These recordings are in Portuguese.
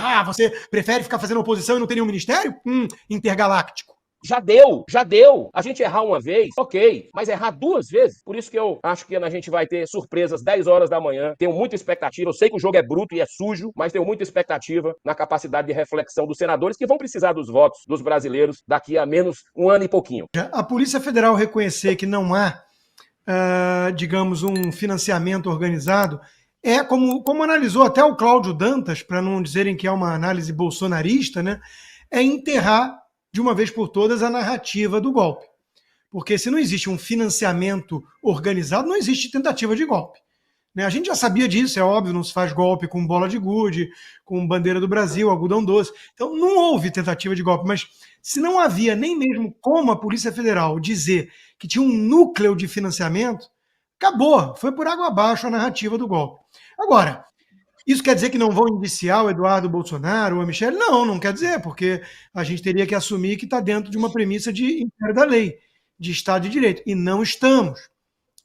Ah, você prefere ficar fazendo oposição e não ter nenhum ministério? Intergaláctico. Já deu, já deu. A gente errar uma vez, ok, mas errar duas vezes. Por isso que eu acho que a gente vai ter surpresas 10 horas da manhã. Tenho muita expectativa. Eu sei que o jogo é bruto e é sujo, mas tenho muita expectativa na capacidade de reflexão dos senadores que vão precisar dos votos dos brasileiros daqui a menos um ano e pouquinho. A Polícia Federal reconhecer que não há, digamos, um financiamento organizado é como analisou até o Cláudio Dantas, para não dizerem que é uma análise bolsonarista, né? É enterrar de uma vez por todas a narrativa do golpe. Porque se não existe um financiamento organizado, não existe tentativa de golpe. Né? A gente já sabia disso, é óbvio, não se faz golpe com bola de gude, com bandeira do Brasil, algodão doce. Então não houve tentativa de golpe, mas se não havia nem mesmo como a Polícia Federal dizer que tinha um núcleo de financiamento, acabou, foi por água abaixo a narrativa do golpe. Agora, isso quer dizer que não vão indiciar o Eduardo Bolsonaro ou a Michelle? Não, não quer dizer, porque a gente teria que assumir que está dentro de uma premissa de império da lei, de Estado de Direito. E não estamos.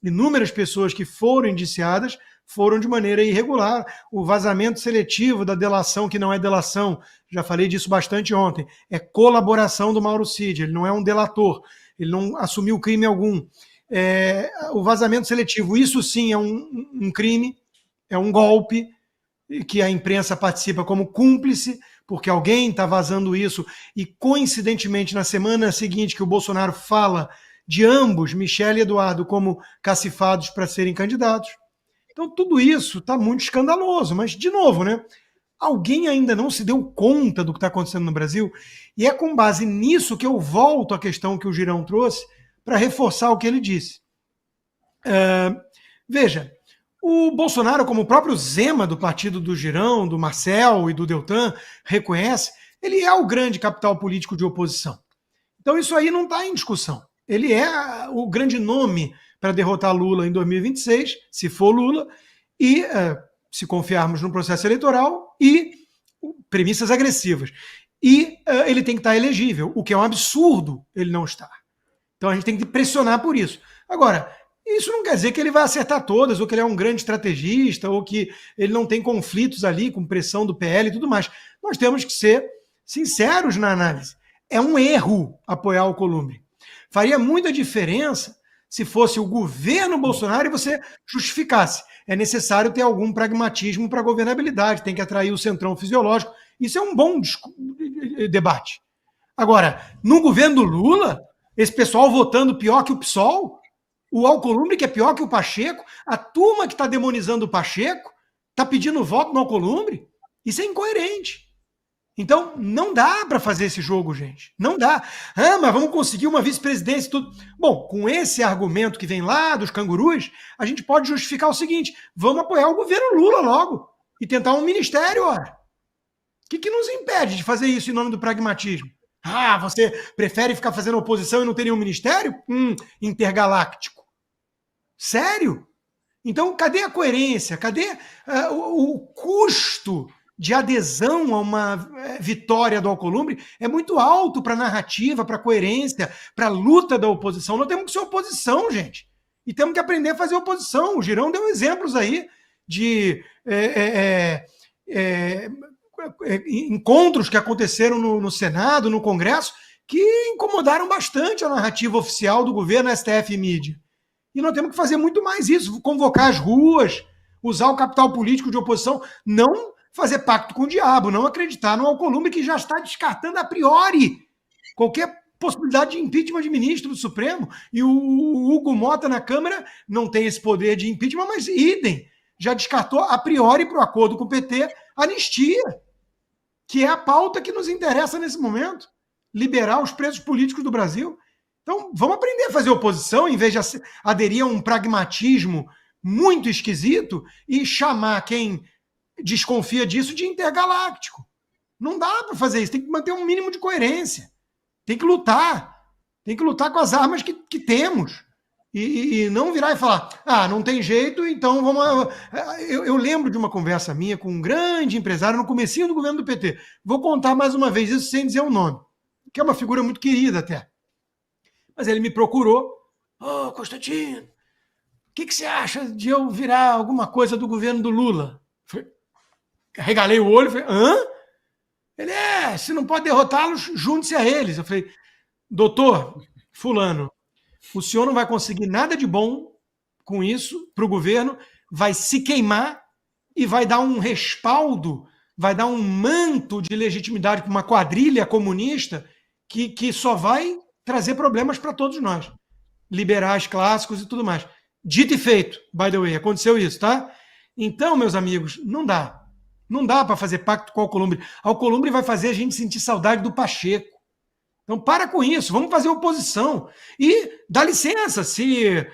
Inúmeras pessoas que foram indiciadas foram de maneira irregular. O vazamento seletivo da delação, que não é delação, já falei disso bastante ontem, é colaboração do Mauro Cid, ele não é um delator, ele não assumiu crime algum. O vazamento seletivo, isso sim é um crime, é um golpe, que a imprensa participa como cúmplice, porque alguém está vazando isso, e coincidentemente na semana seguinte que o Bolsonaro fala de ambos, Michelle e Eduardo, como cacifados para serem candidatos. Então tudo isso está muito escandaloso, mas de novo, né? Alguém ainda não se deu conta do que está acontecendo no Brasil, e é com base nisso que eu volto à questão que o Girão trouxe para reforçar o que ele disse. Veja, o Bolsonaro, como o próprio Zema do partido do Girão, do Marcel e do Deltan reconhece, ele é o grande capital político de oposição. Então isso aí não está em discussão. Ele é o grande nome para derrotar Lula em 2026, se for Lula, e se confiarmos no processo eleitoral, e premissas agressivas. E ele tem que estar elegível, o que é um absurdo ele não estar. Então a gente tem que pressionar por isso. Agora, isso não quer dizer que ele vai acertar todas, ou que ele é um grande estrategista, ou que ele não tem conflitos ali com pressão do PL e tudo mais. Nós temos que ser sinceros na análise. É um erro apoiar o Alcolumbre. Faria muita diferença se fosse o governo Bolsonaro e você justificasse. É necessário ter algum pragmatismo para a governabilidade, tem que atrair o centrão fisiológico. Isso é um bom debate. Agora, no governo do Lula, esse pessoal votando pior que o PSOL, o Alcolumbre que é pior que o Pacheco, a turma que está demonizando o Pacheco está pedindo voto no Alcolumbre, isso é incoerente. Então, não dá para fazer esse jogo, gente. Não dá. Mas vamos conseguir uma vice-presidência e tudo. Bom, com esse argumento que vem lá dos cangurus, a gente pode justificar o seguinte: vamos apoiar o governo Lula logo e tentar um ministério, ora. O que nos impede de fazer isso em nome do pragmatismo? Você prefere ficar fazendo oposição e não ter nenhum ministério? Intergaláctico. Sério? Então, cadê a coerência? Cadê o custo de adesão a uma vitória do Alcolumbre? É muito alto para a narrativa, para a coerência, para a luta da oposição. Nós temos que ser oposição, gente. E temos que aprender a fazer oposição. O Girão deu exemplos aí de encontros que aconteceram no Senado, no Congresso, que incomodaram bastante a narrativa oficial do governo, STF e mídia. E nós temos que fazer muito mais isso, convocar as ruas, usar o capital político de oposição, não fazer pacto com o diabo, não acreditar no Alcolumbre que já está descartando a priori qualquer possibilidade de impeachment de ministro do Supremo. E o Hugo Mota na Câmara não tem esse poder de impeachment, mas idem, já descartou a priori para o acordo com o PT anistia, que é a pauta que nos interessa nesse momento, liberar os presos políticos do Brasil. Então, vamos aprender a fazer oposição, em vez de aderir a um pragmatismo muito esquisito e chamar quem desconfia disso de intergaláctico. Não dá para fazer isso, tem que manter um mínimo de coerência. Tem que lutar com as armas que temos. E não virar e falar, não tem jeito, então vamos... Eu lembro de uma conversa minha com um grande empresário no comecinho do governo do PT. Vou contar mais uma vez isso sem dizer o nome, que é uma figura muito querida até. Mas ele me procurou. Constantino, o que você acha de eu virar alguma coisa do governo do Lula? Regalei o olho e falei, Ele se não pode derrotá-los, junte-se a eles. Eu falei, doutor fulano, o senhor não vai conseguir nada de bom com isso para o governo, vai se queimar e vai dar um respaldo, vai dar um manto de legitimidade para uma quadrilha comunista que só vai trazer problemas para todos nós, liberais clássicos e tudo mais. Dito e feito, by the way, aconteceu isso, tá? Então, meus amigos, não dá. Não dá para fazer pacto com o Alcolumbre. A Alcolumbre vai fazer a gente sentir saudade do Pacheco. Então, para com isso, vamos fazer oposição. E dá licença, se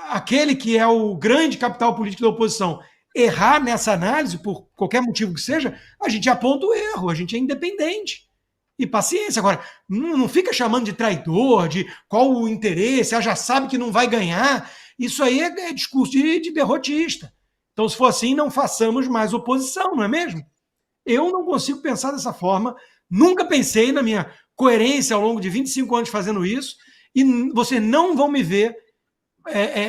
aquele que é o grande capital político da oposição errar nessa análise, por qualquer motivo que seja, a gente aponta o erro, a gente é independente. E paciência. Agora, não fica chamando de traidor, de qual o interesse, já sabe que não vai ganhar. Isso aí é discurso de derrotista. Então, se for assim, não façamos mais oposição, não é mesmo? Eu não consigo pensar dessa forma, nunca pensei na minha coerência ao longo de 25 anos fazendo isso, e vocês não vão me ver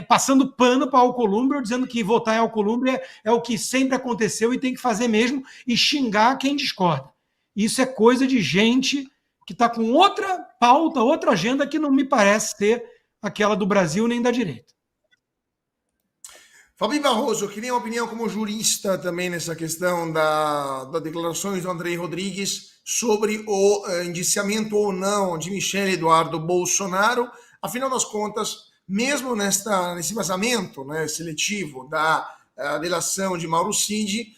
passando pano para a Alcolumbre ou dizendo que votar em Alcolumbre é o que sempre aconteceu e tem que fazer mesmo, e xingar quem discorda. Isso é coisa de gente que está com outra pauta, outra agenda que não me parece ter aquela do Brasil nem da direita. Fabinho Barroso, queria uma opinião como jurista também nessa questão das declarações do André Rodrigues sobre o indiciamento ou não de Michele Eduardo Bolsonaro. Afinal das contas, mesmo nesse vazamento, né, seletivo da delação de Mauro Cid,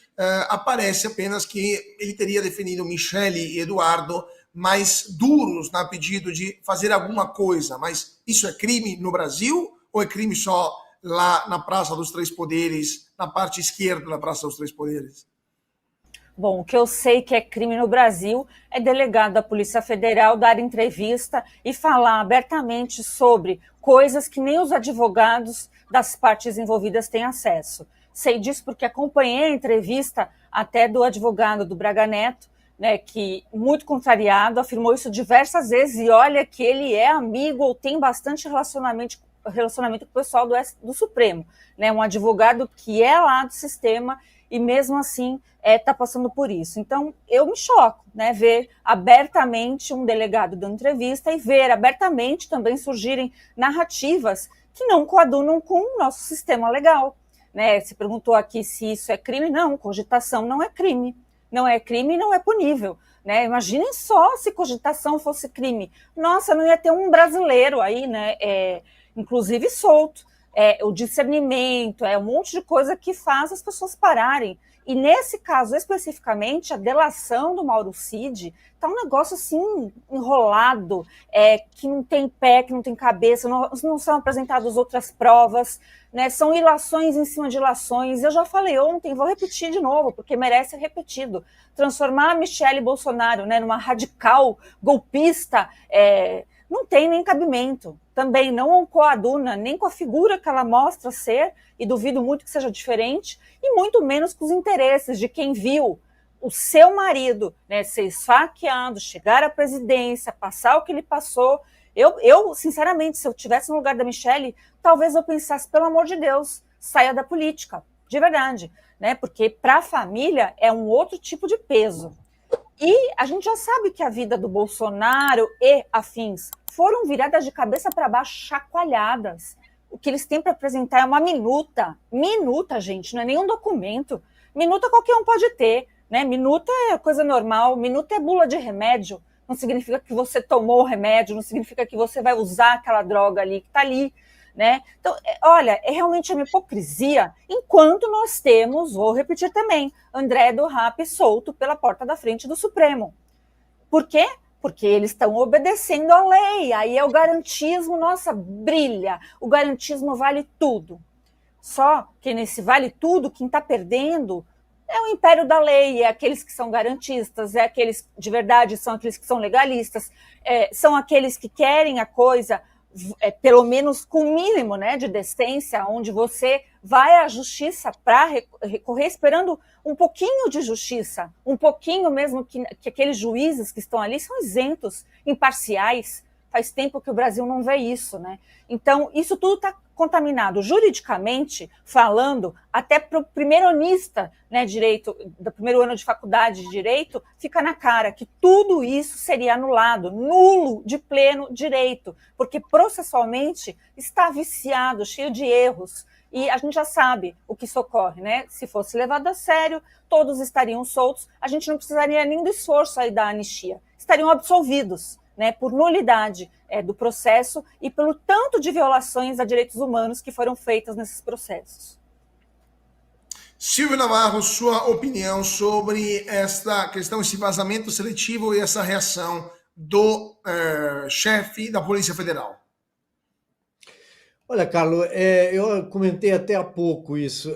aparece apenas que ele teria definido Michele e Eduardo mais duros no pedido de fazer alguma coisa. Mas isso é crime no Brasil ou é crime só lá na Praça dos Três Poderes, na parte esquerda da Praça dos Três Poderes? Bom, o que eu sei que é crime no Brasil é delegado da Polícia Federal dar entrevista e falar abertamente sobre coisas que nem os advogados das partes envolvidas têm acesso. Sei disso porque acompanhei a entrevista até do advogado do Braga Neto, né, que, muito contrariado, afirmou isso diversas vezes, e olha que ele é amigo ou tem bastante relacionamento com o pessoal do Supremo, né, um advogado que é lá do sistema e mesmo assim está passando por isso. Então, eu me choco, né, ver abertamente um delegado dando entrevista e ver abertamente também surgirem narrativas que não coadunam com o nosso sistema legal. Né? Se perguntou aqui se isso é crime. Não, cogitação não é crime. Não é crime e não é punível. Né? Imaginem só se cogitação fosse crime. Nossa, não ia ter um brasileiro aí, né, inclusive solto. O discernimento, um monte de coisa que faz as pessoas pararem. E nesse caso, especificamente, a delação do Mauro Cid está um negócio assim, enrolado, que não tem pé, que não tem cabeça, não são apresentadas outras provas, né? São ilações em cima de ilações. Eu já falei ontem, vou repetir de novo, porque merece ser repetido. Transformar a Michele Bolsonaro, né, numa radical golpista, não tem nem cabimento. Também não coaduna nem com a figura que ela mostra ser, e duvido muito que seja diferente, e muito menos com os interesses de quem viu o seu marido, né, ser esfaqueado, chegar à presidência, passar o que ele passou. Eu, sinceramente, se eu estivesse no lugar da Michele, talvez eu pensasse, pelo amor de Deus, saia da política, de verdade, né, porque para a família é um outro tipo de peso. E a gente já sabe que a vida do Bolsonaro e afins foram viradas de cabeça para baixo, chacoalhadas. O que eles têm para apresentar é uma minuta. Minuta, gente, não é nenhum documento. Minuta qualquer um pode ter, né? Minuta é coisa normal, minuta é bula de remédio. Não significa que você tomou o remédio, não significa que você vai usar aquela droga ali que está ali. Né? Então, olha, é realmente uma hipocrisia, enquanto nós temos, vou repetir também, André do Rap solto pela porta da frente do Supremo. Por quê? Porque eles estão obedecendo à lei, aí é o garantismo, nossa, brilha, o garantismo vale tudo. Só que nesse vale tudo, quem está perdendo é o império da lei, é aqueles que são garantistas, é aqueles de verdade, são aqueles que são legalistas, são aqueles que querem a coisa pelo menos com o mínimo, né, de decência, onde você vai à justiça para recorrer esperando um pouquinho de justiça, um pouquinho mesmo que aqueles juízes que estão ali são isentos, imparciais. Faz tempo que o Brasil não vê isso, né? Então, isso tudo está contaminado. Juridicamente falando, até para o primeironista, né, direito, do primeiro ano de faculdade de direito, fica na cara que tudo isso seria anulado, nulo de pleno direito, porque processualmente está viciado, cheio de erros. E a gente já sabe o que isso ocorre, né? Se fosse levado a sério, todos estariam soltos, a gente não precisaria nem do esforço aí da anistia, estariam absolvidos, né, por nulidade do processo e pelo tanto de violações a direitos humanos que foram feitas nesses processos. Silvio Navarro, sua opinião sobre esta questão, esse vazamento seletivo e essa reação do chefe da Polícia Federal. Olha, Carlos, eu comentei até há pouco isso.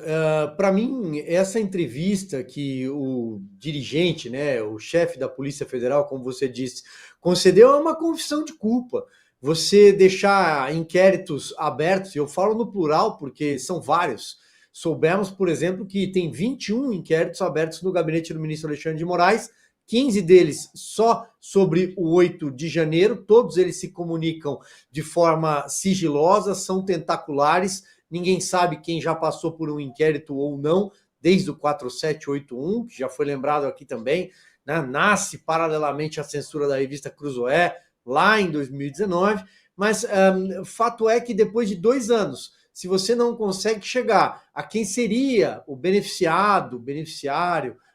Para mim, essa entrevista que o dirigente, né, o chefe da Polícia Federal, como você disse, concedeu é uma confissão de culpa. Você deixar inquéritos abertos, e eu falo no plural porque são vários. Soubemos, por exemplo, que tem 21 inquéritos abertos no gabinete do ministro Alexandre de Moraes, 15 deles só sobre o 8 de janeiro, todos eles se comunicam de forma sigilosa, são tentaculares, ninguém sabe quem já passou por um inquérito ou não, desde o 4781, que já foi lembrado aqui também, né? Nasce paralelamente à censura da revista Cruzoé, lá em 2019, mas fato é que depois de 2 anos, se você não consegue chegar a quem seria o beneficiário,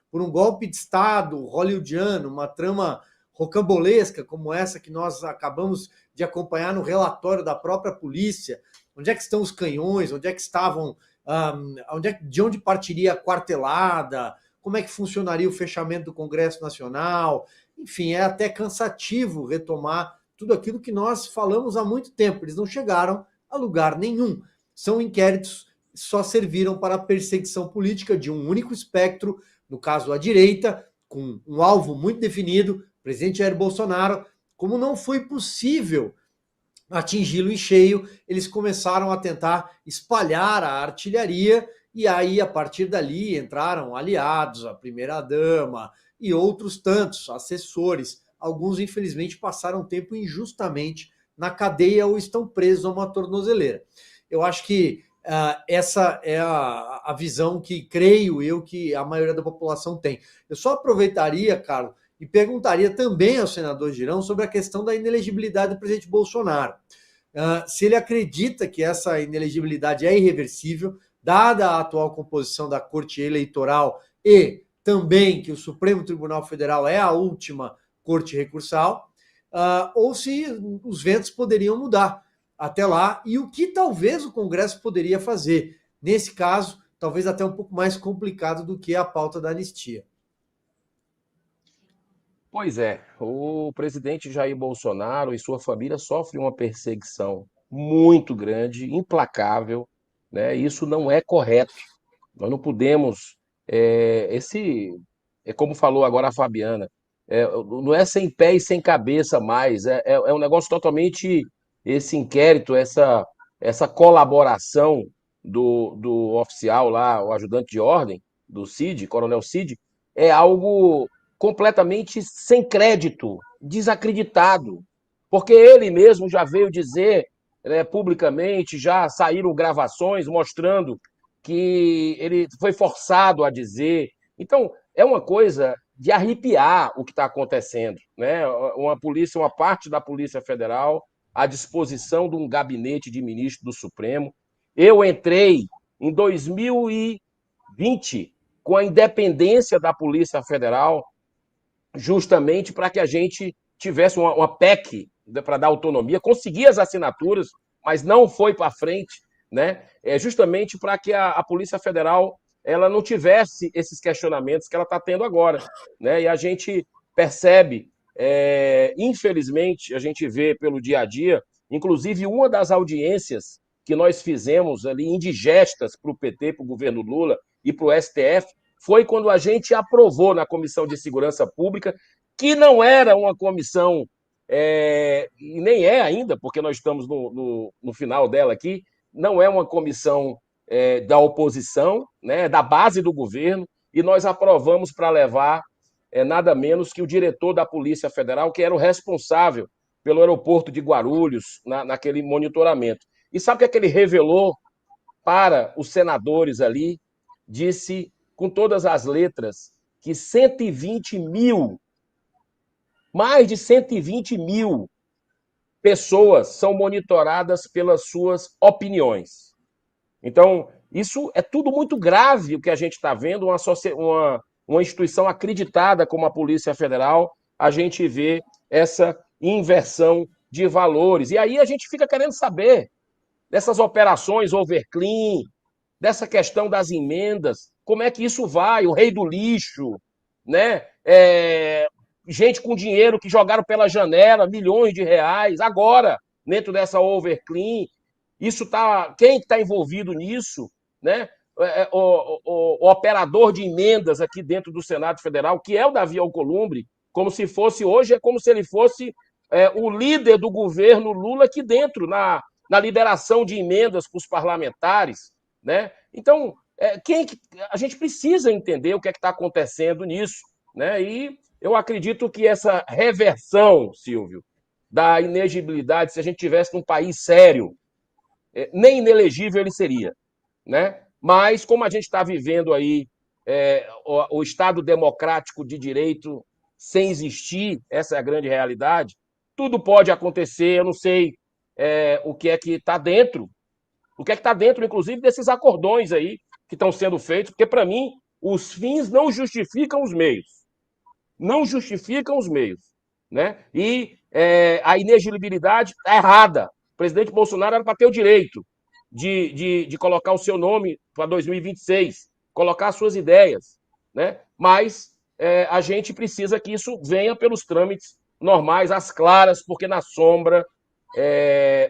por um golpe de Estado hollywoodiano, uma trama rocambolesca como essa que nós acabamos de acompanhar no relatório da própria polícia, onde é que estão os canhões, onde é que estavam, de onde partiria a quartelada, como é que funcionaria o fechamento do Congresso Nacional, enfim, é até cansativo retomar tudo aquilo que nós falamos há muito tempo, eles não chegaram a lugar nenhum, são inquéritos que só serviram para a perseguição política de um único espectro, no caso a direita, com um alvo muito definido, presidente Jair Bolsonaro. Como não foi possível atingi-lo em cheio, eles começaram a tentar espalhar a artilharia e aí, a partir dali, entraram aliados, a primeira-dama e outros tantos, assessores. Alguns, infelizmente, passaram tempo injustamente na cadeia ou estão presos a uma tornozeleira. Eu acho que essa é a visão que creio eu que a maioria da população tem. Eu só aproveitaria, Carlos, e perguntaria também ao senador Girão sobre a questão da inelegibilidade do presidente Bolsonaro. Se ele acredita que essa inelegibilidade é irreversível, dada a atual composição da Corte Eleitoral e também que o Supremo Tribunal Federal é a última corte recursal, ou se os ventos poderiam mudar até lá, e o que talvez o Congresso poderia fazer. Nesse caso, talvez até um pouco mais complicado do que a pauta da anistia. Pois é, o presidente Jair Bolsonaro e sua família sofrem uma perseguição muito grande, implacável, né? Isso não é correto. Nós não podemos, como falou agora a Fabiana, não é sem pé e sem cabeça mais, é um negócio totalmente, esse inquérito, essa colaboração do oficial lá, o ajudante de ordem, do Cid, Coronel Cid, é algo completamente sem crédito, desacreditado, porque ele mesmo já veio dizer publicamente, já saíram gravações mostrando que ele foi forçado a dizer. Então, é uma coisa de arrepiar o que está acontecendo, né? Uma parte da Polícia Federal à disposição de um gabinete de ministro do Supremo. Eu entrei em 2020 com a independência da Polícia Federal, justamente para que a gente tivesse uma PEC para dar autonomia, consegui as assinaturas, mas não foi para frente, né? Justamente para que a Polícia Federal ela não tivesse esses questionamentos que ela está tendo agora, né? E a gente percebe, infelizmente, a gente vê pelo dia a dia, inclusive uma das audiências que nós fizemos ali, indigestas para o PT, para o governo Lula e para o STF, foi quando a gente aprovou na Comissão de Segurança Pública, que não era uma comissão, e nem é ainda, porque nós estamos no final dela aqui, não é uma comissão da oposição, né, da base do governo, e nós aprovamos para levar nada menos que o diretor da Polícia Federal, que era o responsável pelo aeroporto de Guarulhos, naquele monitoramento. E sabe o que é que ele revelou para os senadores ali? Disse com todas as letras que 120 mil, mais de 120 mil pessoas são monitoradas pelas suas opiniões. Então, isso é tudo muito grave o que a gente está vendo, uma instituição acreditada como a Polícia Federal, a gente vê essa inversão de valores. E aí a gente fica querendo saber dessas operações overclean, dessa questão das emendas, como é que isso vai, o rei do lixo, né? Gente com dinheiro que jogaram pela janela, milhões de reais, agora, dentro dessa overclean, isso tá, quem está envolvido nisso, né? O operador de emendas aqui dentro do Senado Federal, que é o Davi Alcolumbre, como se fosse hoje, é como se ele fosse o líder do governo Lula aqui dentro, na liberação de emendas para os parlamentares, né? Então, a gente precisa entender o que é que está acontecendo nisso, né? E eu acredito que essa reversão, Silvio, da inegibilidade, se a gente tivesse num país sério, nem inelegível ele seria, né? Mas como a gente está vivendo aí o Estado democrático de direito sem existir, essa é a grande realidade, tudo pode acontecer, eu não sei o que é que está dentro, inclusive, desses acordões aí que estão sendo feitos, porque, para mim, os fins não justificam os meios. Não justificam os meios, né? E a inegibilidade está errada. O presidente Bolsonaro era para ter o direito de colocar o seu nome para 2026, colocar as suas ideias, né? Mas a gente precisa que isso venha pelos trâmites normais, às claras, porque na sombra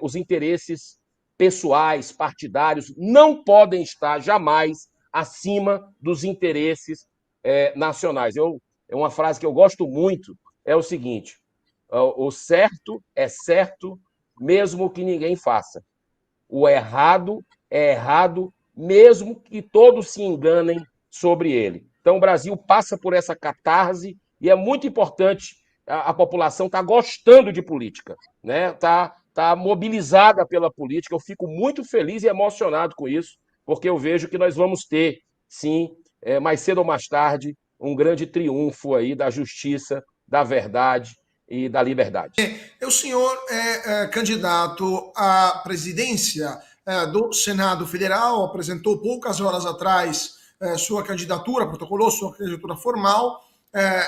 os interesses pessoais, partidários, não podem estar jamais acima dos interesses nacionais. É uma frase que eu gosto muito, é o seguinte: o certo é certo, mesmo que ninguém faça. O errado é errado, mesmo que todos se enganem sobre ele. Então, o Brasil passa por essa catarse e é muito importante a população estar gostando de política, né? Tá mobilizada pela política. Eu fico muito feliz e emocionado com isso, porque eu vejo que nós vamos ter, sim, mais cedo ou mais tarde, um grande triunfo aí da justiça, da verdade e da liberdade. O senhor é candidato à presidência do Senado Federal, apresentou poucas horas atrás sua candidatura, protocolou sua candidatura formal.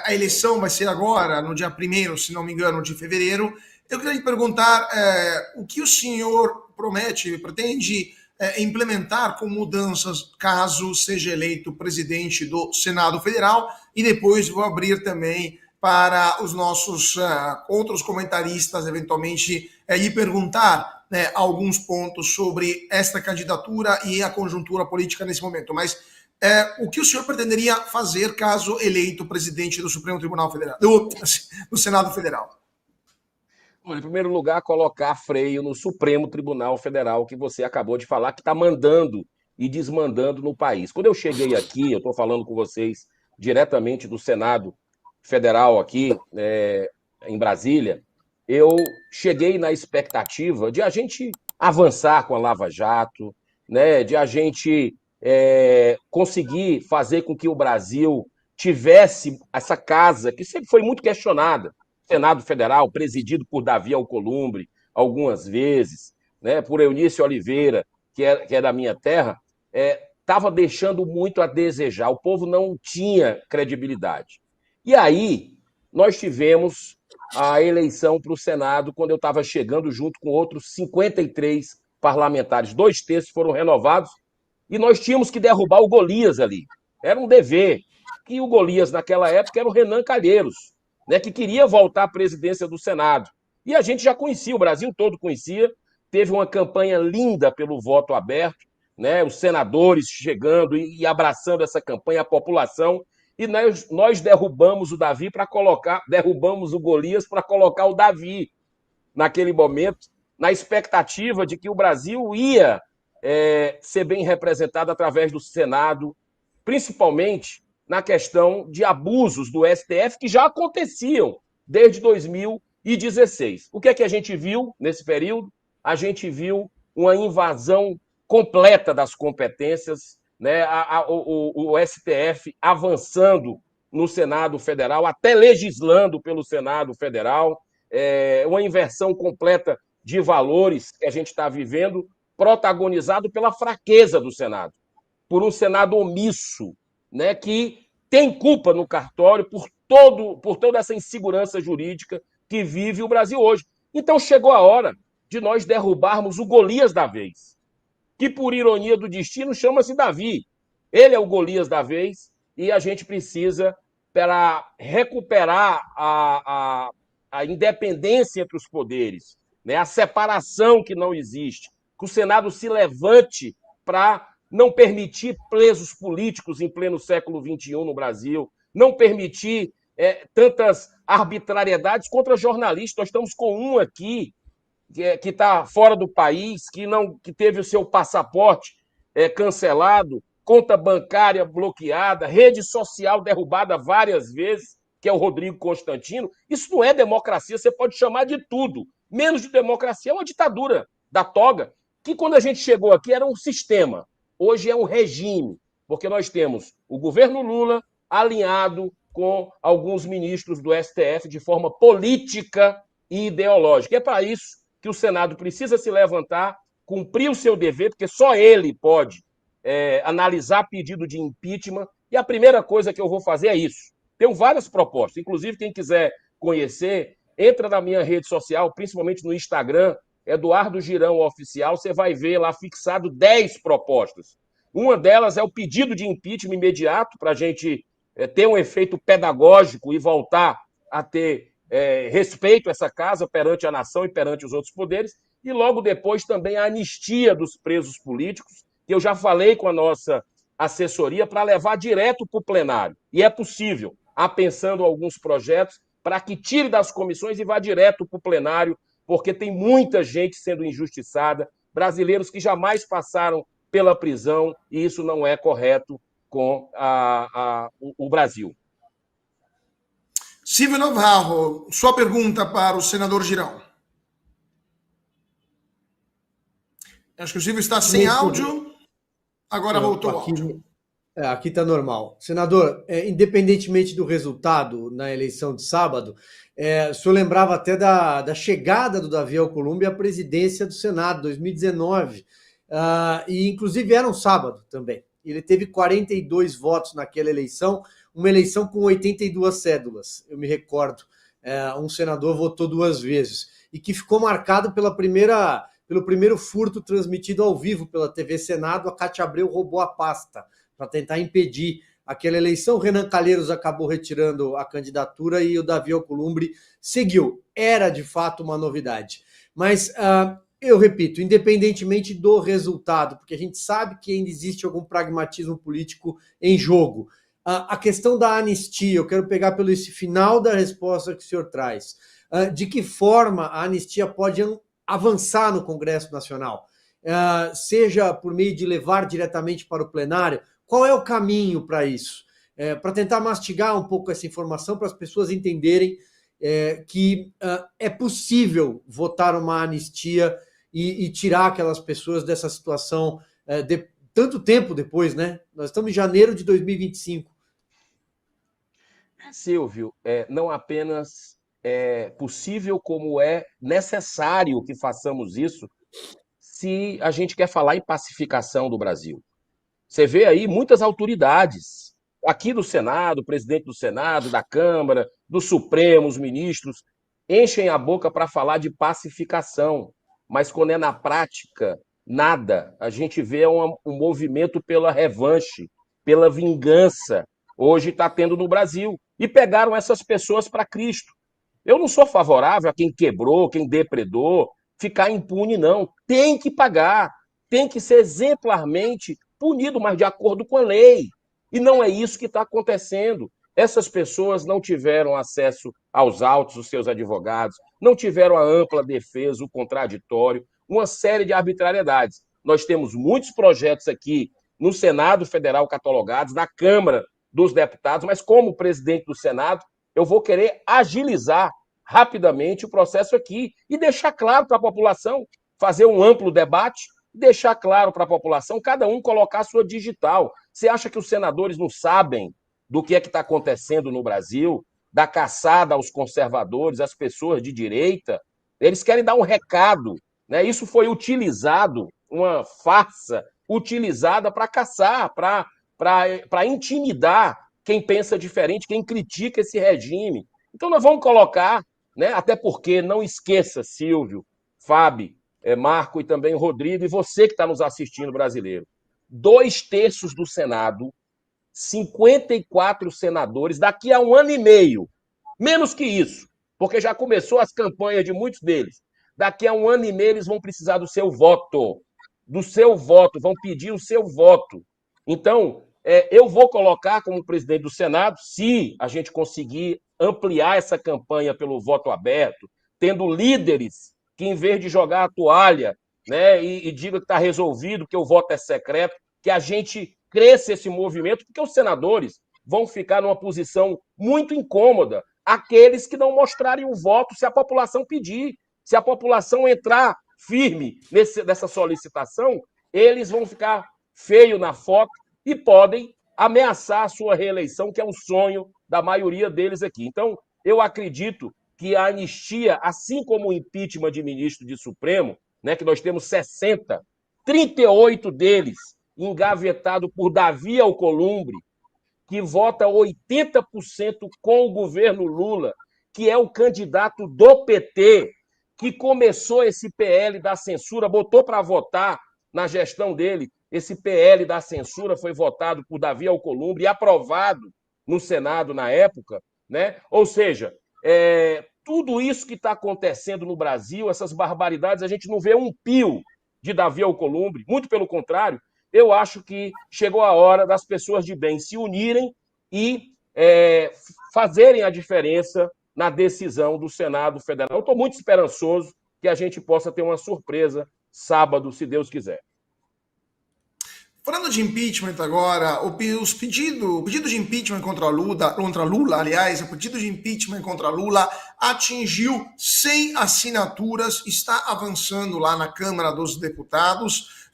A eleição vai ser agora, no dia 1º, se não me engano, de fevereiro. Eu queria lhe perguntar o que o senhor pretende implementar com mudanças caso seja eleito presidente do Senado Federal, e depois vou abrir também para os nossos outros comentaristas, eventualmente, lhe perguntar alguns pontos sobre esta candidatura e a conjuntura política nesse momento. Mas o que o senhor pretenderia fazer caso eleito presidente do Supremo Tribunal Federal, do Senado Federal? Em primeiro lugar, colocar freio no Supremo Tribunal Federal, que você acabou de falar, que está mandando e desmandando no país. Quando eu cheguei aqui, eu estou falando com vocês diretamente do Senado Federal aqui, em Brasília, eu cheguei na expectativa de a gente avançar com a Lava Jato, né, de a gente conseguir fazer com que o Brasil tivesse essa casa, que sempre foi muito questionada, Senado Federal, presidido por Davi Alcolumbre, algumas vezes, né, por Eunice Oliveira, que é da minha terra, estava deixando muito a desejar. O povo não tinha credibilidade. E aí, nós tivemos a eleição para o Senado, quando eu estava chegando junto com outros 53 parlamentares. 2/3 foram renovados, e nós tínhamos que derrubar o Golias ali. Era um dever. E o Golias, naquela época, era o Renan Calheiros, né, que queria voltar à presidência do Senado. E a gente já conhecia, o Brasil todo conhecia, teve uma campanha linda pelo voto aberto, né, os senadores chegando e abraçando essa campanha, a população, e nós derrubamos o Davi derrubamos o Golias para colocar o Davi naquele momento, na expectativa de que o Brasil ia ser bem representado através do Senado, principalmente na questão de abusos do STF, que já aconteciam desde 2018. 2016. O que é que a gente viu nesse período? A gente viu uma invasão completa das competências, né? O STF avançando no Senado Federal, até legislando pelo Senado Federal, uma inversão completa de valores que a gente está vivendo, protagonizado pela fraqueza do Senado, por um Senado omisso, né, que tem culpa no cartório por toda essa insegurança jurídica que vive o Brasil hoje. Então chegou a hora de nós derrubarmos o Golias da vez, que por ironia do destino chama-se Davi. Ele é o Golias da vez e a gente precisa, para recuperar a independência entre os poderes, né, a separação que não existe, que o Senado se levante para não permitir presos políticos em pleno século XXI no Brasil, não permitir tantas arbitrariedades contra jornalistas. Nós estamos com um aqui que está fora do país, que teve o seu passaporte cancelado, conta bancária bloqueada, rede social derrubada várias vezes, que é o Rodrigo Constantino. Isso não é democracia, você pode chamar de tudo. Menos de democracia, é uma ditadura da toga, que quando a gente chegou aqui era um sistema, hoje é um regime, porque nós temos o governo Lula alinhado com alguns ministros do STF de forma política e ideológica. É para isso que o Senado precisa se levantar, cumprir o seu dever, porque só ele pode analisar pedido de impeachment, e a primeira coisa que eu vou fazer é isso. Tenho várias propostas, inclusive quem quiser conhecer, entra na minha rede social, principalmente no Instagram, Eduardo Girão Oficial, você vai ver lá fixado 10 propostas. Uma delas é o pedido de impeachment imediato, para a gente ter um efeito pedagógico e voltar a ter respeito a essa casa perante a nação e perante os outros poderes, e logo depois também a anistia dos presos políticos, que eu já falei com a nossa assessoria para levar direto para o plenário. E é possível, pensando alguns projetos, para que tire das comissões e vá direto para o plenário, porque tem muita gente sendo injustiçada, brasileiros que jamais passaram pela prisão, e isso não é correto com o Brasil. Silvio Navarro, sua pergunta para o senador Girão. Acho que o Silvio está sem áudio. Agora voltou o áudio. Aqui está normal. Senador, independentemente do resultado na eleição de sábado, o senhor lembrava até da chegada do Davi Alcolumbre à presidência do Senado, 2019, e inclusive era um sábado também. Ele teve 42 votos naquela eleição, uma eleição com 82 cédulas, eu me recordo. Um senador votou 2 vezes, e que ficou marcado pelo primeiro furto transmitido ao vivo pela TV Senado. A Cátia Abreu roubou a pasta para tentar impedir aquela eleição. Renan Calheiros acabou retirando a candidatura e o Davi Alcolumbre seguiu. Era, de fato, uma novidade. Mas, eu repito, independentemente do resultado, porque a gente sabe que ainda existe algum pragmatismo político em jogo, a questão da anistia, eu quero pegar pelo esse final da resposta que o senhor traz. De que forma a anistia pode avançar no Congresso Nacional? Seja por meio de levar diretamente para o plenário? Qual é o caminho para isso? Para tentar mastigar um pouco essa informação, para as pessoas entenderem que é possível votar uma anistia e tirar aquelas pessoas dessa situação de tanto tempo depois, né? Nós estamos em janeiro de 2025. Silvio, não apenas é possível, como é necessário que façamos isso se a gente quer falar em pacificação do Brasil. Você vê aí muitas autoridades, aqui do Senado, o presidente do Senado, da Câmara, do Supremo, os ministros, enchem a boca para falar de pacificação, mas quando é na prática, nada. A gente vê um movimento pela revanche, pela vingança, hoje está tendo no Brasil, e pegaram essas pessoas para Cristo. Eu não sou favorável a quem quebrou, quem depredou, ficar impune, não. Tem que pagar, tem que ser exemplarmente punido, mas de acordo com a lei. E não é isso que está acontecendo. Essas pessoas não tiveram acesso aos autos dos seus advogados, não tiveram a ampla defesa, o contraditório, uma série de arbitrariedades. Nós temos muitos projetos aqui no Senado Federal catalogados, na Câmara dos Deputados, mas como presidente do Senado, eu vou querer agilizar, rapidamente o processo aqui e deixar claro para a população, fazer um amplo debate, deixar claro para a população, cada um colocar a sua digital. Você acha que os senadores não sabem do que é que está acontecendo no Brasil, da caçada aos conservadores, às pessoas de direita? Eles querem dar um recado, né? Isso foi utilizado, uma farsa utilizada para caçar, para intimidar quem pensa diferente, quem critica esse regime. Então nós vamos colocar, né? Até porque, não esqueça, Silvio, Fábio, Marco e também Rodrigo, e você que está nos assistindo, brasileiro, 2/3 do Senado, 54 senadores, daqui a 1 ano e meio, menos que isso, porque já começou as campanhas de muitos deles, daqui a 1 ano e meio eles vão precisar do seu voto, vão pedir o seu voto. Então, eu vou colocar como presidente do Senado, se a gente conseguir ampliar essa campanha pelo voto aberto, tendo líderes que, em vez de jogar a toalha, né, e diga que está resolvido, que o voto é secreto, que a gente cresça esse movimento, porque os senadores vão ficar numa posição muito incômoda, aqueles que não mostrarem o voto se a população pedir. Se a população entrar firme nessa solicitação, eles vão ficar feio na foto e podem ameaçar a sua reeleição, que é um sonho da maioria deles aqui. Então, eu acredito que a anistia, assim como o impeachment de ministro de Supremo, né, que nós temos 60, 38 deles engavetado por Davi Alcolumbre, que vota 80% com o governo Lula, que é o candidato do PT, que começou esse PL da censura, botou para votar na gestão dele. Esse PL da censura foi votado por Davi Alcolumbre e aprovado no Senado na época, né? Ou seja, tudo isso que está acontecendo no Brasil, essas barbaridades, a gente não vê um pio de Davi Alcolumbre, muito pelo contrário. Eu acho que chegou a hora das pessoas de bem se unirem e fazerem a diferença na decisão do Senado Federal. Eu estou muito esperançoso que a gente possa ter uma surpresa sábado, se Deus quiser. Falando de impeachment agora, o pedido de impeachment contra Lula, aliás, o pedido de impeachment contra Lula atingiu 100 assinaturas, está avançando lá na Câmara dos Deputados.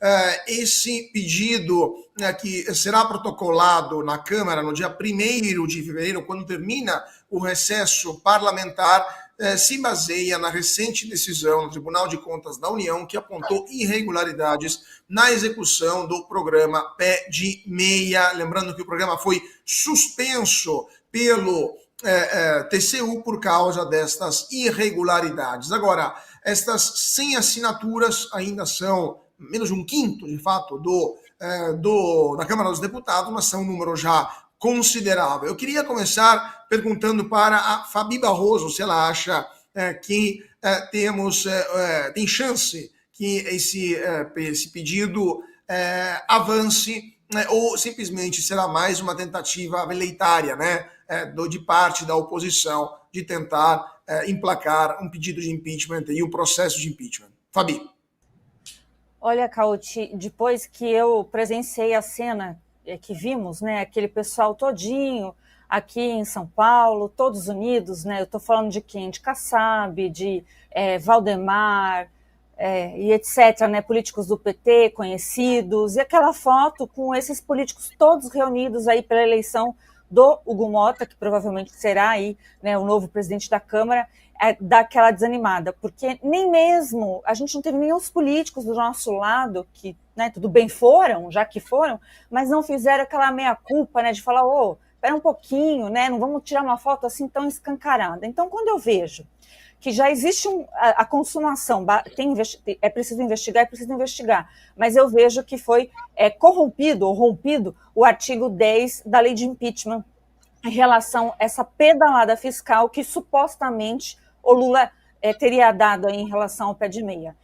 Esse pedido que será protocolado na Câmara no dia 1º de fevereiro, quando termina o recesso parlamentar, se baseia na recente decisão do Tribunal de Contas da União, que apontou irregularidades na execução do programa Pé de Meia. Lembrando que o programa foi suspenso pelo TCU por causa destas irregularidades. Agora, estas 100 assinaturas ainda são menos de 1/5, de fato, da Câmara dos Deputados, mas são um número já considerável. Eu queria começar perguntando para a Fabi Barroso se ela acha que tem chance que esse pedido avance, ou simplesmente será mais uma tentativa veleitária, né, de parte da oposição de tentar emplacar um pedido de impeachment e o processo de impeachment. Fabi. Olha, Cauti, depois que eu presenciei a cena que vimos, né, aquele pessoal todinho aqui em São Paulo, todos unidos, né, eu estou falando de quem? De Kassab, de Valdemar, e etc., né, políticos do PT conhecidos, e aquela foto com esses políticos todos reunidos aí pela eleição do Hugo Mota, que provavelmente será aí, né, o novo presidente da Câmara, daquela desanimada, porque nem mesmo, a gente não teve nem os políticos do nosso lado, que, né, tudo bem foram, já que foram, mas não fizeram aquela meia-culpa, né, de falar, espera um pouquinho, né, não vamos tirar uma foto assim tão escancarada. Então, quando eu vejo que já existe a consumação, é preciso investigar, mas eu vejo que foi corrompido ou rompido o artigo 10 da lei de impeachment em relação a essa pedalada fiscal que supostamente o Lula teria dado aí em relação ao pé de meia.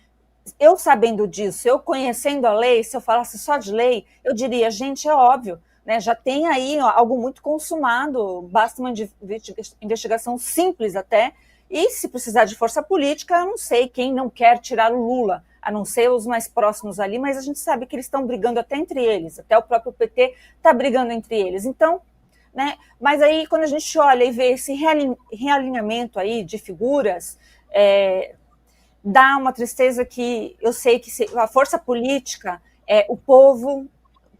Eu sabendo disso, eu conhecendo a lei, se eu falasse só de lei, eu diria, gente, é óbvio, né, já tem aí algo muito consumado, basta uma investigação simples até, e se precisar de força política, eu não sei quem não quer tirar o Lula, a não ser os mais próximos ali, mas a gente sabe que eles estão brigando até entre eles, até o próprio PT está brigando entre eles. Então, né? Mas aí, quando a gente olha e vê esse realinhamento aí de figuras, dá uma tristeza que eu sei que a força política, o povo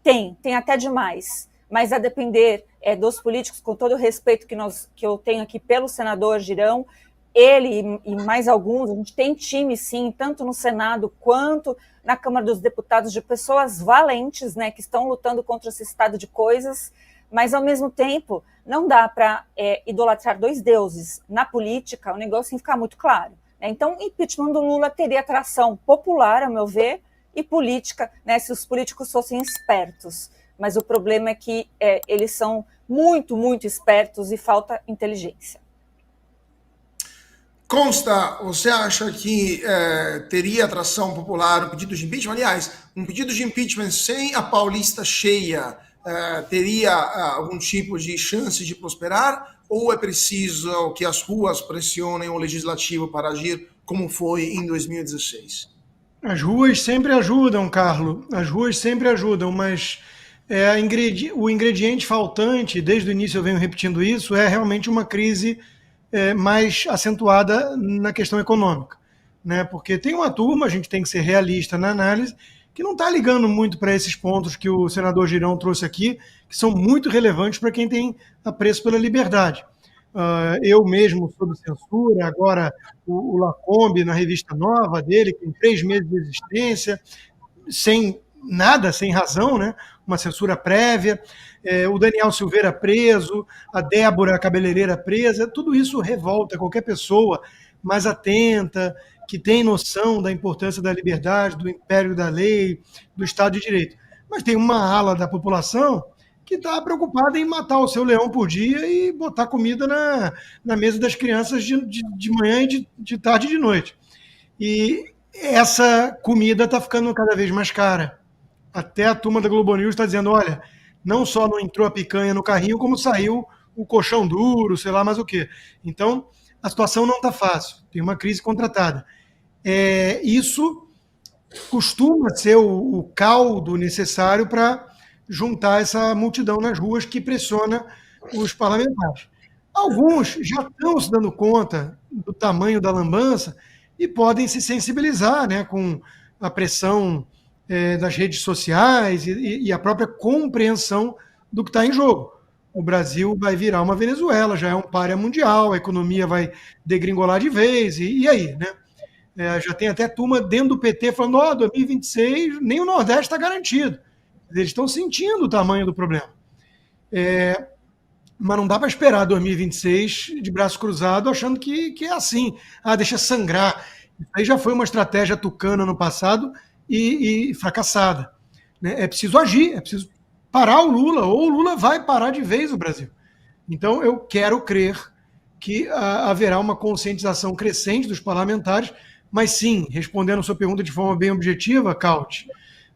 tem até demais, mas a depender dos políticos, com todo o respeito que eu tenho aqui pelo senador Girão, ele e mais alguns, a gente tem time, sim, tanto no Senado quanto na Câmara dos Deputados, de pessoas valentes, né, que estão lutando contra esse estado de coisas, mas, ao mesmo tempo, não dá para idolatrar dois deuses. Na política, o negócio tem que ficar muito claro. Né? Então, o impeachment do Lula teria atração popular, a meu ver, e política, né, se os políticos fossem espertos. Mas o problema é que eles são muito, muito espertos e falta inteligência. Consta, você acha que teria atração popular um pedido de impeachment? Aliás, um pedido de impeachment sem a Paulista cheia teria algum tipo de chance de prosperar? Ou é preciso que as ruas pressionem o legislativo para agir como foi em 2016? As ruas sempre ajudam, Carlo. As ruas sempre ajudam, mas o ingrediente faltante, desde o início eu venho repetindo isso, é realmente uma crise mais acentuada na questão econômica, né? Porque tem uma turma, a gente tem que ser realista na análise, que não está ligando muito para esses pontos que o senador Girão trouxe aqui, que são muito relevantes para quem tem apreço pela liberdade. Eu mesmo sob censura, agora o Lacombe na revista nova dele, com 3 meses de existência, sem nada, sem razão, né? Uma censura prévia, o Daniel Silveira preso, a Débora cabeleireira presa, tudo isso revolta qualquer pessoa mais atenta, que tem noção da importância da liberdade, do império da lei, do Estado de Direito. Mas tem uma ala da população que está preocupada em matar o seu leão por dia e botar comida na mesa das crianças de manhã e de tarde e de noite. E essa comida está ficando cada vez mais cara. Até a turma da Globo News está dizendo, olha, não só não entrou a picanha no carrinho, como saiu o colchão duro, sei lá mais o quê. Então, a situação não está fácil. Tem uma crise contratada. Isso costuma ser o caldo necessário para juntar essa multidão nas ruas que pressiona os parlamentares. Alguns já estão se dando conta do tamanho da lambança e podem se sensibilizar, né, com a pressão das redes sociais e a própria compreensão do que está em jogo. O Brasil vai virar uma Venezuela, já é um pária mundial, a economia vai degringolar de vez, e aí, né? Já tem até turma dentro do PT falando, 2026 nem o Nordeste está garantido. Eles estão sentindo o tamanho do problema. Mas não dá para esperar 2026 de braço cruzado achando que é assim. Deixa sangrar. Isso aí já foi uma estratégia tucana no passado e fracassada. Né? É preciso agir, é preciso parar o Lula, ou o Lula vai parar de vez o Brasil. Então, eu quero crer que haverá uma conscientização crescente dos parlamentares, mas sim, respondendo a sua pergunta de forma bem objetiva, Caute,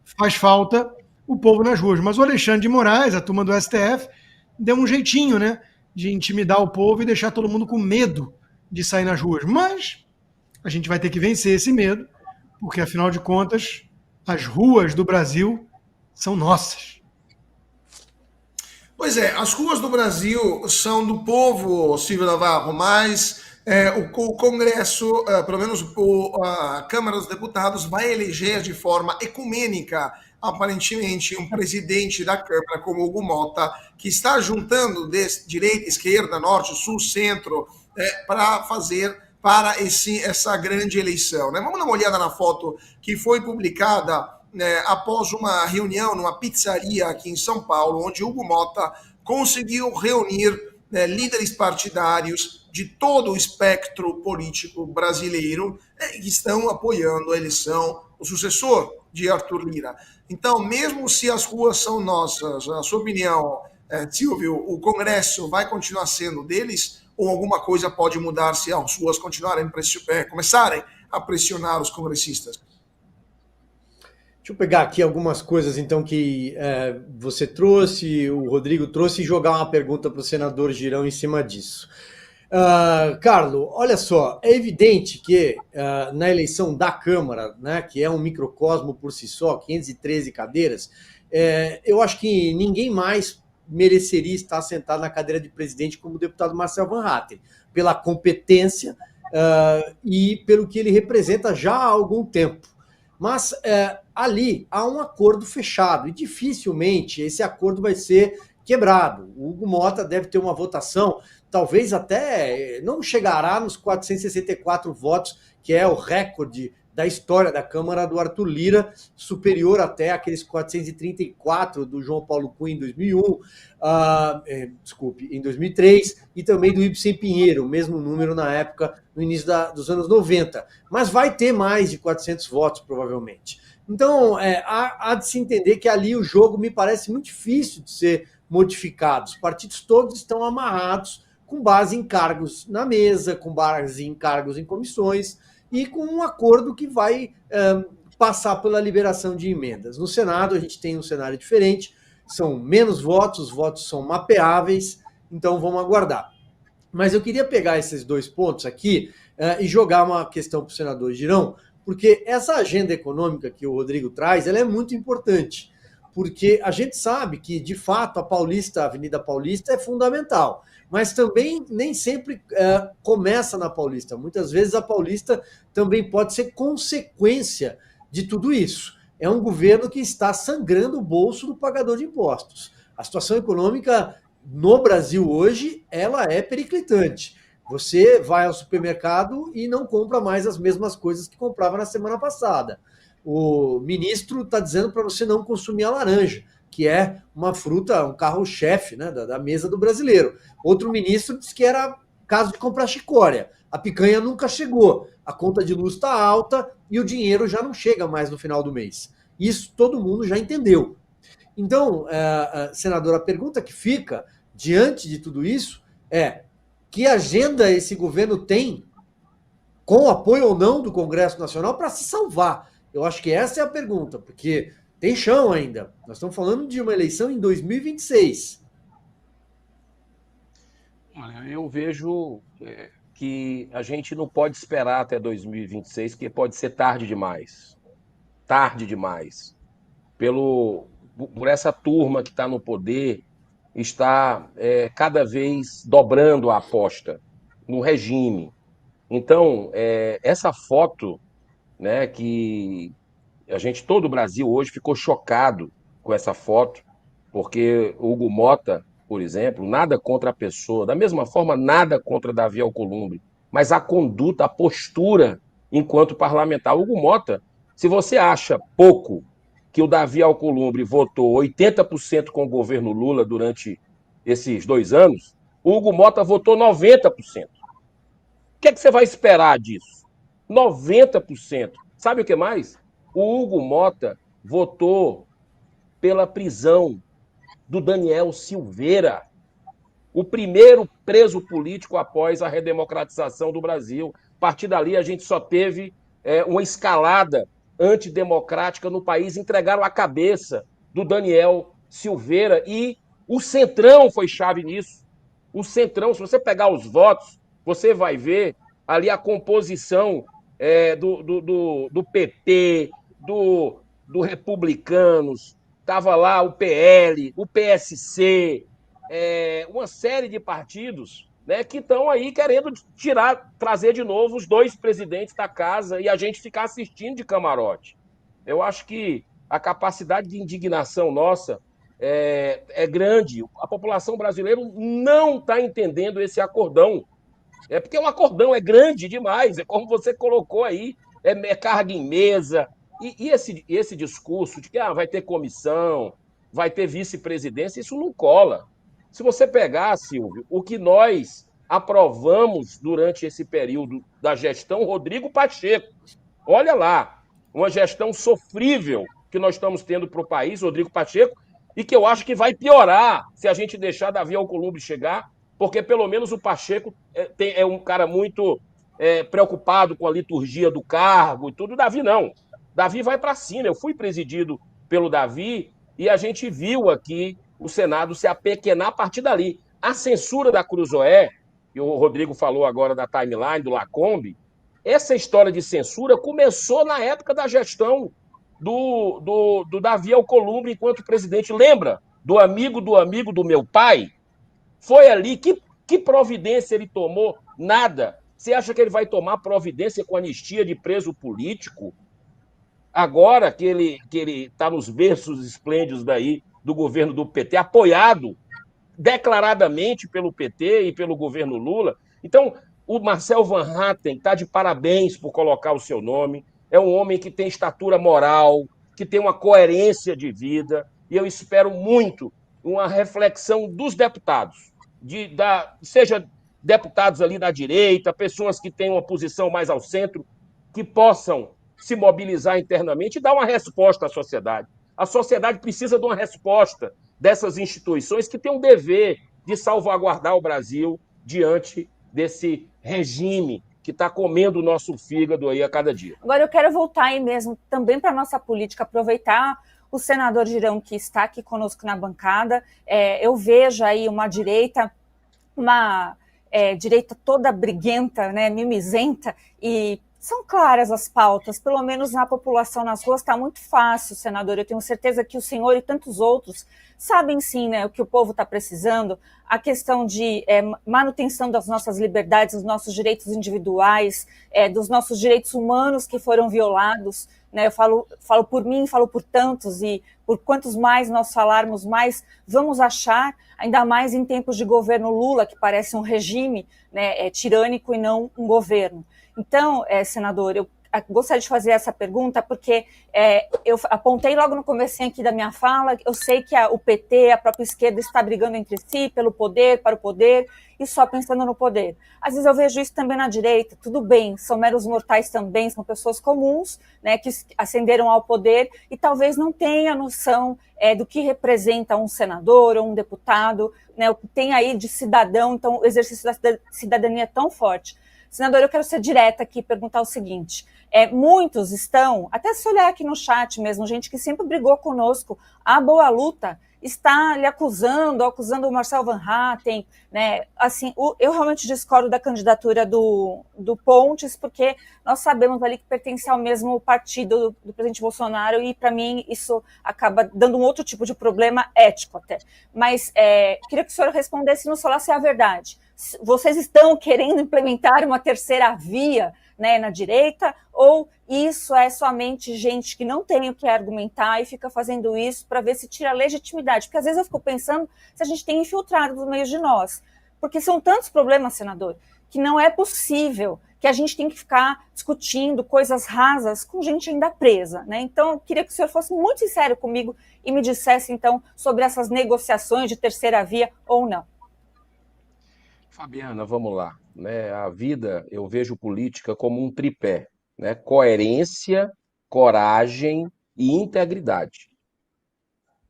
faz falta o povo nas ruas. Mas o Alexandre de Moraes, a turma do STF, deu um jeitinho, né, de intimidar o povo e deixar todo mundo com medo de sair nas ruas. Mas a gente vai ter que vencer esse medo, porque, afinal de contas, as ruas do Brasil são nossas. Pois é, as ruas do Brasil são do povo, Silvio Navarro, mas o Congresso, pelo menos a Câmara dos Deputados, vai eleger de forma ecumênica, aparentemente, um presidente da Câmara como Hugo Mota, que está juntando direita, esquerda, norte, sul, centro, para fazer para essa grande eleição. Né? Vamos dar uma olhada na foto que foi publicada após uma reunião numa pizzaria aqui em São Paulo, onde Hugo Mota conseguiu reunir líderes partidários de todo o espectro político brasileiro que estão apoiando a eleição, o sucessor de Arthur Lira. Então, mesmo se as ruas são nossas, a sua opinião, Silvio, o Congresso vai continuar sendo deles ou alguma coisa pode mudar se as ruas começarem a pressionar os congressistas? Deixa eu pegar aqui algumas coisas, então, que você trouxe, o Rodrigo trouxe, e jogar uma pergunta para o senador Girão em cima disso. Carlos, olha só, é evidente que na eleição da Câmara, né, que é um microcosmo por si só, 513 cadeiras, eu acho que ninguém mais mereceria estar sentado na cadeira de presidente como o deputado Marcel Van Hatten, pela competência e pelo que ele representa já há algum tempo. Mas ali há um acordo fechado e dificilmente esse acordo vai ser quebrado. O Hugo Motta deve ter uma votação, talvez até não chegará nos 464 votos, que é o recorde da história da Câmara do Arthur Lira, superior até aqueles 434 do João Paulo Cunha em 2001, em 2003, e também do Ibsen Pinheiro, o mesmo número na época, no início dos anos 90. Mas vai ter mais de 400 votos, provavelmente. Então, há de se entender que ali o jogo me parece muito difícil de ser modificado. Os partidos todos estão amarrados com base em cargos na mesa, com base em cargos em comissões, e com um acordo que vai passar pela liberação de emendas. No Senado, a gente tem um cenário diferente, são menos votos, os votos são mapeáveis, então vamos aguardar. Mas eu queria pegar esses dois pontos aqui e jogar uma questão para o senador Girão, porque essa agenda econômica que o Rodrigo traz, ela é muito importante, porque a gente sabe que, de fato, a Avenida Paulista é fundamental, mas também nem sempre começa na Paulista. Muitas vezes a Paulista também pode ser consequência de tudo isso. É um governo que está sangrando o bolso do pagador de impostos. A situação econômica no Brasil hoje, ela é periclitante. Você vai ao supermercado e não compra mais as mesmas coisas que comprava na semana passada. O ministro está dizendo para você não consumir a laranja, que é uma fruta, um carro-chefe, né, da mesa do brasileiro. Outro ministro disse que era caso de comprar chicória. A picanha nunca chegou, a conta de luz está alta e o dinheiro já não chega mais no final do mês. Isso todo mundo já entendeu. Então, senador, a pergunta que fica diante de tudo isso é: que agenda esse governo tem, com apoio ou não do Congresso Nacional, para se salvar? Eu acho que essa é a pergunta, porque tem chão ainda. Nós estamos falando de uma eleição em 2026. Olha, eu vejo que a gente não pode esperar até 2026, porque pode ser tarde demais. Tarde demais. Por essa turma que está no poder, está cada vez dobrando a aposta no regime. Então, essa foto, né, que todo o Brasil hoje ficou chocado com essa foto, porque o Hugo Motta, por exemplo, nada contra a pessoa, da mesma forma, nada contra Davi Alcolumbre, mas a conduta, a postura enquanto parlamentar. O Hugo Motta, se você acha pouco que o Davi Alcolumbre votou 80% com o governo Lula durante esses 2 anos, o Hugo Motta votou 90%. O que você vai esperar disso? 90%. Sabe o que mais? O Hugo Motta votou pela prisão do Daniel Silveira, o primeiro preso político após a redemocratização do Brasil. A partir dali, a gente só teve uma escalada antidemocrática no país. Entregaram a cabeça do Daniel Silveira e o Centrão foi chave nisso. O Centrão, se você pegar os votos, você vai ver ali a composição do PP, do Republicanos, estava lá o PL, o PSC, uma série de partidos, né, que estão aí querendo trazer de novo os 2 presidentes da casa e a gente ficar assistindo de camarote. Eu acho que a capacidade de indignação nossa é grande. A população brasileira não está entendendo esse acordão. Porque um acordão é grande demais, é como você colocou aí, carga em mesa. E esse discurso de que vai ter comissão, vai ter vice-presidência, isso não cola. Se você pegar, Silvio, o que nós aprovamos durante esse período da gestão Rodrigo Pacheco, olha lá, uma gestão sofrível que nós estamos tendo para o país, Rodrigo Pacheco, e que eu acho que vai piorar se a gente deixar Davi Alcolumbre chegar, porque pelo menos o Pacheco é um cara muito preocupado com a liturgia do cargo e tudo. O Davi não. Davi vai para cima. Eu fui presidido pelo Davi e a gente viu aqui o Senado se apequenar a partir dali. A censura da Cruzoé, que o Rodrigo falou agora da timeline, do Lacombe, essa história de censura começou na época da gestão do Davi Alcolumbre enquanto presidente. Lembra? do amigo do meu pai, foi ali. Que providência ele tomou? Nada. Você acha que ele vai tomar providência com anistia de preso político? Agora que ele está nos berços esplêndidos daí do governo do PT, apoiado declaradamente pelo PT e pelo governo Lula. Então, o Marcel Van Hatten está de parabéns por colocar o seu nome. É um homem que tem estatura moral, que tem uma coerência de vida, e eu espero muito uma reflexão dos deputados, seja deputados ali da direita, pessoas que têm uma posição mais ao centro, que possam se mobilizar internamente e dar uma resposta à sociedade. A sociedade precisa de uma resposta dessas instituições que têm um dever de salvaguardar o Brasil diante desse regime que está comendo o nosso fígado aí a cada dia. Agora eu quero voltar aí mesmo também para a nossa política, aproveitar o senador Girão que está aqui conosco na bancada. Eu vejo aí uma direita toda briguenta, né, mimizenta, e são claras as pautas, pelo menos na população nas ruas está muito fácil, senador. Eu tenho certeza que o senhor e tantos outros sabem sim, né, o que o povo está precisando, a questão de manutenção das nossas liberdades, dos nossos direitos individuais, dos nossos direitos humanos que foram violados, né? Eu falo por mim, falo por tantos, e por quantos mais nós falarmos, mais vamos achar, ainda mais em tempos de governo Lula, que parece um regime, né, tirânico e não um governo. Então, senador, eu gostaria de fazer essa pergunta porque eu apontei logo no comecinho aqui da minha fala, eu sei que o PT, a própria esquerda, está brigando entre si pelo poder, para o poder, e só pensando no poder. Às vezes eu vejo isso também na direita, tudo bem, são meros mortais também, são pessoas comuns, né, que ascenderam ao poder e talvez não tenham noção do que representa um senador ou um deputado, né, o que tem aí de cidadão, então o exercício da cidadania é tão forte. Senador, eu quero ser direta aqui e perguntar o seguinte, muitos estão, até se olhar aqui no chat mesmo, gente que sempre brigou conosco, a boa luta, está lhe acusando o Marcel Van Hatten, né? Assim, eu realmente discordo da candidatura do Pontes, porque nós sabemos ali que pertence ao mesmo partido do presidente Bolsonaro, e para mim isso acaba dando um outro tipo de problema ético até. Mas queria que o senhor respondesse, não só se é a verdade. Vocês estão querendo implementar uma terceira via, né, na direita, ou isso é somente gente que não tem o que argumentar e fica fazendo isso para ver se tira a legitimidade? Porque às vezes eu fico pensando se a gente tem infiltrado no meio de nós, porque são tantos problemas, senador, que não é possível que a gente tem que ficar discutindo coisas rasas com gente ainda presa, né? Então eu queria que o senhor fosse muito sincero comigo e me dissesse então sobre essas negociações de terceira via ou não. Fabiana, vamos lá, né? A vida, eu vejo política como um tripé, né? Coerência, coragem e integridade.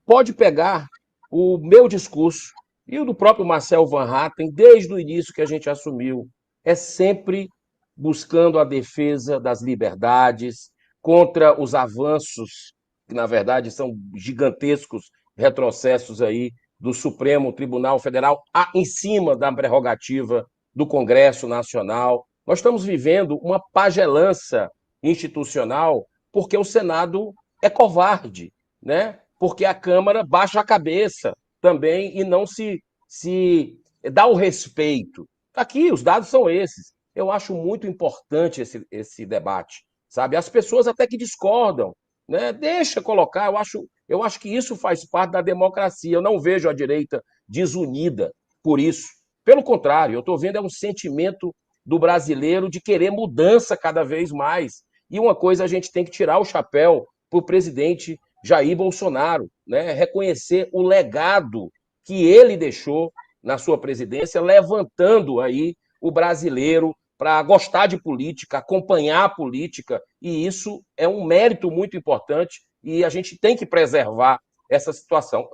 Pode pegar o meu discurso e o do próprio Marcel Van Hatten, desde o início que a gente assumiu, é sempre buscando a defesa das liberdades, contra os avanços, que na verdade são gigantescos retrocessos aí do Supremo Tribunal Federal em cima da prerrogativa do Congresso Nacional. Nós estamos vivendo uma pagelança institucional porque o Senado é covarde, né? Porque a Câmara baixa a cabeça também e não se dá o respeito. Aqui, os dados são esses. Eu acho muito importante esse debate, sabe? As pessoas até que discordam, né? Deixa colocar, eu acho que isso faz parte da democracia. Eu não vejo a direita desunida por isso. Pelo contrário, eu estou vendo um sentimento do brasileiro de querer mudança cada vez mais. E uma coisa a gente tem que tirar o chapéu para o presidente Jair Bolsonaro, né? Reconhecer o legado que ele deixou na sua presidência, levantando aí o brasileiro para gostar de política, acompanhar a política, e isso é um mérito muito importante e a gente tem que preservar essa situação.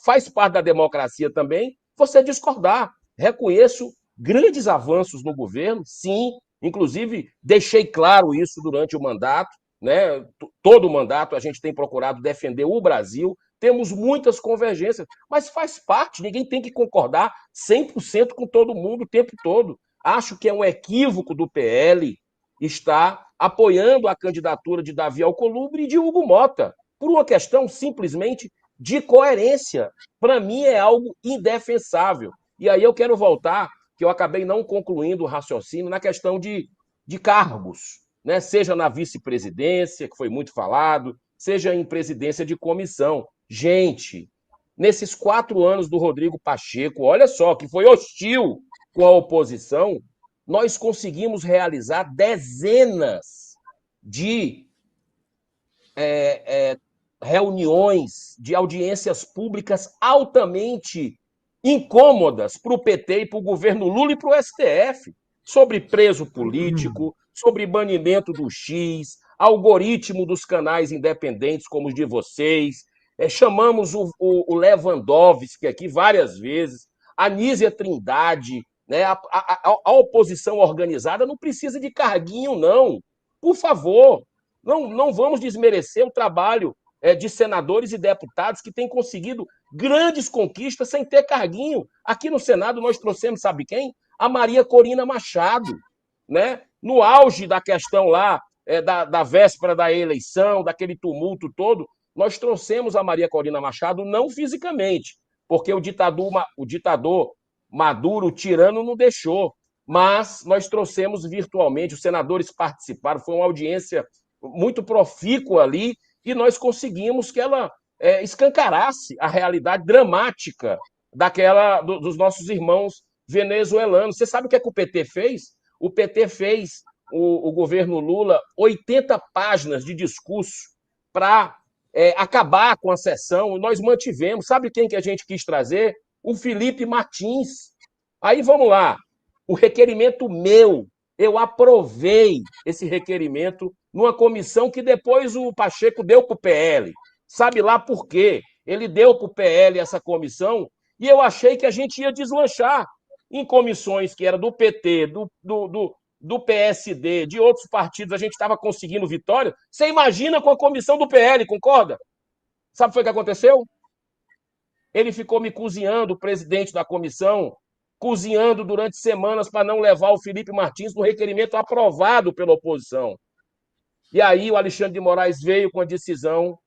Faz parte da democracia também você discordar. Reconheço grandes avanços no governo, sim, inclusive deixei claro isso durante o mandato, né? Todo o mandato a gente tem procurado defender o Brasil, temos muitas convergências, mas faz parte, ninguém tem que concordar 100% com todo mundo o tempo todo. Acho que é um equívoco do PL estar apoiando a candidatura de Davi Alcolumbre e de Hugo Mota, por uma questão simplesmente de coerência. Para mim é algo indefensável. E aí eu quero voltar, que eu acabei não concluindo o raciocínio, na questão de cargos, né? Seja na vice-presidência, que foi muito falado, seja em presidência de comissão. Gente, nesses 4 anos do Rodrigo Pacheco, olha só, que foi hostil com a oposição, nós conseguimos realizar dezenas de reuniões, de audiências públicas altamente incômodas para o PT e para o governo Lula e para o STF, sobre preso político, sobre banimento do X, algoritmo dos canais independentes como os de vocês. Chamamos o Lewandowski aqui várias vezes, a Nízia Trindade, né? A oposição organizada não precisa de carguinho, não. Por favor, não vamos desmerecer o trabalho de senadores e deputados que têm conseguido grandes conquistas sem ter carguinho. Aqui no Senado nós trouxemos, sabe quem? A Maria Corina Machado, né? No auge da questão lá, da véspera da eleição, daquele tumulto todo, nós trouxemos a Maria Corina Machado não fisicamente, porque o ditador Maduro, o tirano, não deixou, mas nós trouxemos virtualmente, os senadores participaram, foi uma audiência muito profícua ali, e nós conseguimos que ela escancarasse a realidade dramática dos nossos irmãos venezuelanos. Você sabe o que o PT fez? O PT fez, o governo Lula, 80 páginas de discurso para acabar com a sessão, e nós mantivemos. Sabe quem que a gente quis trazer? O Felipe Martins. Aí vamos lá, o requerimento meu, eu aprovei esse requerimento numa comissão que depois o Pacheco deu para o PL. Sabe lá por quê? Ele deu para o PL essa comissão e eu achei que a gente ia deslanchar em comissões que era do PT, do PSD, de outros partidos, a gente estava conseguindo vitória. Você imagina com a comissão do PL, concorda? Sabe o que foi que aconteceu? Ele ficou me cozinhando, o presidente da comissão, cozinhando durante semanas para não levar o Felipe Martins no requerimento aprovado pela oposição. E aí o Alexandre de Moraes veio com a decisão,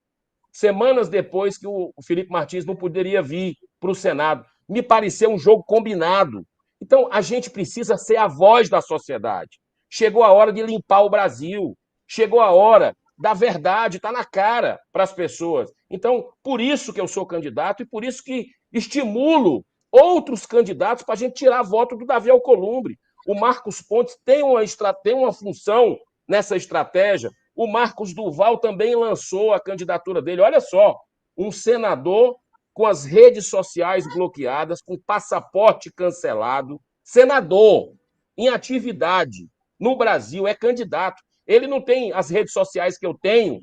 semanas depois que o Felipe Martins não poderia vir para o Senado. Me pareceu um jogo combinado. Então, a gente precisa ser a voz da sociedade. Chegou a hora de limpar o Brasil. Chegou a hora da verdade, está na cara para as pessoas. Então, por isso que eu sou candidato e por isso que estimulo outros candidatos para a gente tirar voto do Davi Alcolumbre. O Marcos Pontes tem uma função nessa estratégia. O Marcos Duval também lançou a candidatura dele. Olha só, um senador com as redes sociais bloqueadas, com passaporte cancelado, senador em atividade no Brasil, é candidato. Ele não tem as redes sociais que eu tenho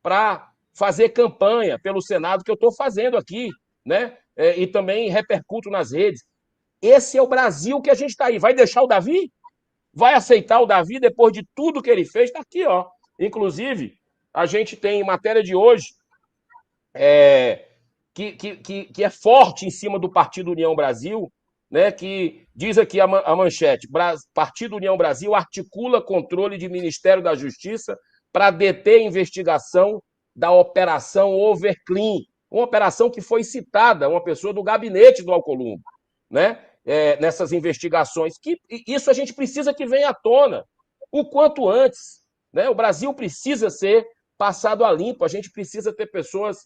para fazer campanha pelo Senado que eu estou fazendo aqui, né? E também repercuto nas redes. Esse é o Brasil que a gente está aí. Vai deixar o Davi? Vai aceitar o Davi depois de tudo que ele fez? Está aqui, ó. Inclusive, a gente tem matéria de hoje que é forte em cima do Partido União Brasil, né, que diz aqui a manchete: Partido União Brasil articula controle de Ministério da Justiça para deter investigação da Operação Overclean, uma operação que foi citada, uma pessoa do gabinete do Alcolumbre, né, nessas investigações. Isso a gente precisa que venha à tona o quanto antes, né? O Brasil precisa ser passado a limpo, a gente precisa ter pessoas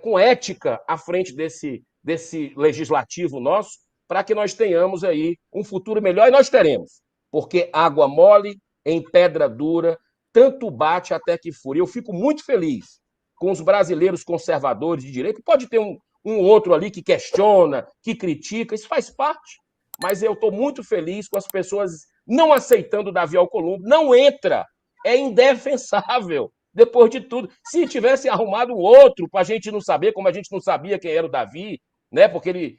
com ética à frente desse legislativo nosso, para que nós tenhamos aí um futuro melhor, e nós teremos, porque água mole em pedra dura, tanto bate até que fura. Eu fico muito feliz com os brasileiros conservadores de direita. Pode ter um outro ali que questiona, que critica, isso faz parte, mas eu estou muito feliz com as pessoas não aceitando o Davi Alcolumbre. Não entra, é indefensável. Depois de tudo, se tivesse arrumado um outro para a gente não saber, como a gente não sabia quem era o Davi, né? Porque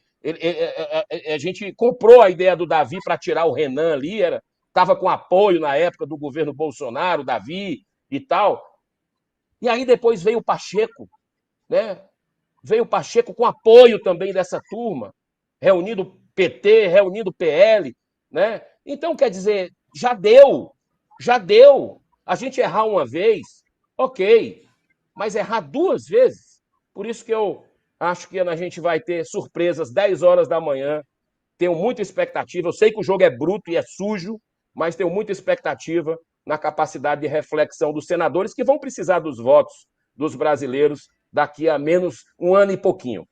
a gente comprou a ideia do Davi para tirar o Renan ali, estava com apoio na época do governo Bolsonaro, Davi e tal. E aí depois veio o Pacheco, né? Veio o Pacheco com apoio também dessa turma, reunindo PT, reunindo PL, né? Então, quer dizer, já deu. A gente errar uma vez, ok, mas errar 2 vezes, Por isso que eu acho que a gente vai ter surpresas 10 horas da manhã. Tenho muita expectativa. Eu sei que o jogo é bruto e é sujo, mas tenho muita expectativa na capacidade de reflexão dos senadores que vão precisar dos votos dos brasileiros daqui a menos um ano e pouquinho.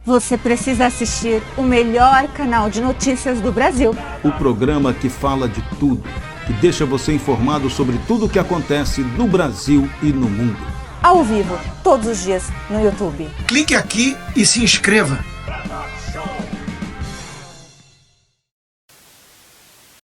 Você precisa assistir o melhor canal de notícias do Brasil. O programa que fala de tudo, que deixa você informado sobre tudo o que acontece no Brasil e no mundo. Ao vivo, todos os dias, no YouTube. Clique aqui e se inscreva.